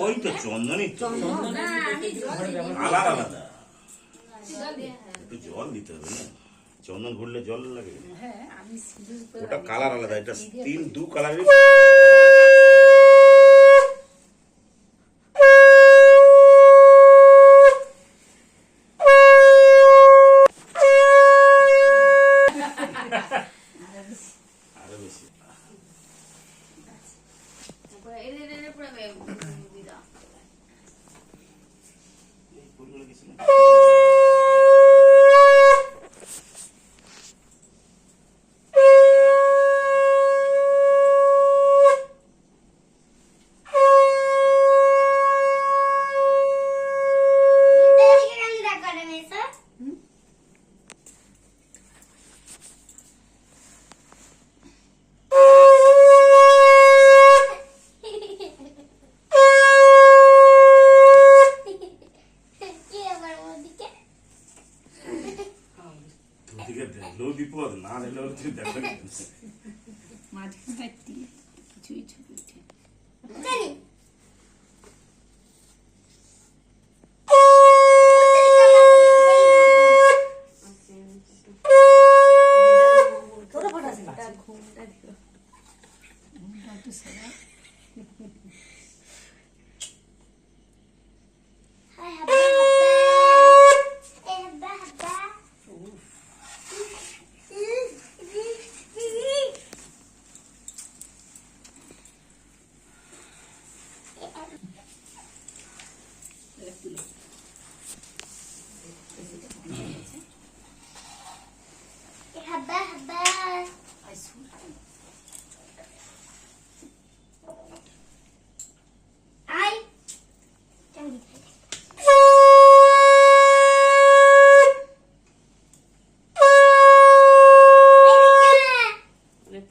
ওই তো চন্দনই আলাদা আলাদা একটু জল দিতে হবে না, চন্দন ঘুরলে জল লাগে, ওটা কালার আলাদা, এটা দু কালারের। আরো বেশি বিপদ না দেখলে দেখা মাঝে কিছুই ছবি উঠে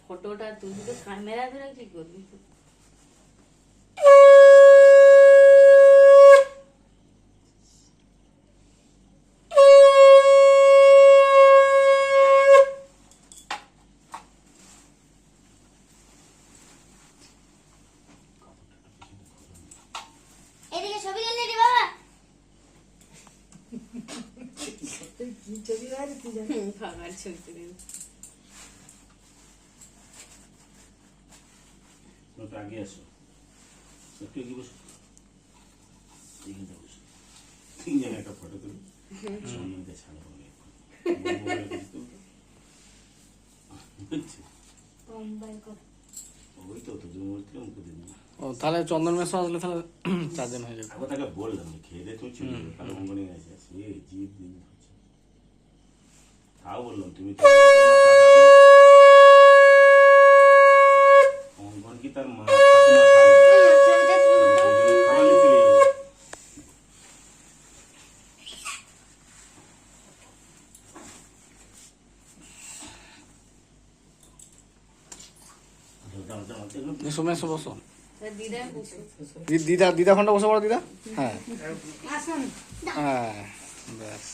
ফটোটা তুই তো ক্যামেরা ধরে কি করবি? এদিকে ছবি তুলে দি বাবা। কি ছবি বাইরে তুই জানিস? ভাগার ছবি তুলে ওটা আগে আসো, একটু এগিয়ে বসো, এইখানটা বসো, তিন জায়গায় একটা ফটো তুলি, সম্মানটা ছাড়া হবে ওই তো তুমি বলছিলে মুখে দিন। ও তাহলে চন্দন মেশো আসলে তাহলে 4 দিন হয়ে যাবে। আবার তাকে বললাম খেয়ে দিয়ে তুমি চলে যাবে, কালো অঙ্গনে গেছে সে জীব দিন হচ্ছে, তাও বললাম তুমি অঙ্গন কি তার মা মেশো বসো, দিদা ঘন্টা বসে পড়ো দিদা। হ্যাঁ হ্যাঁ ব্যাস।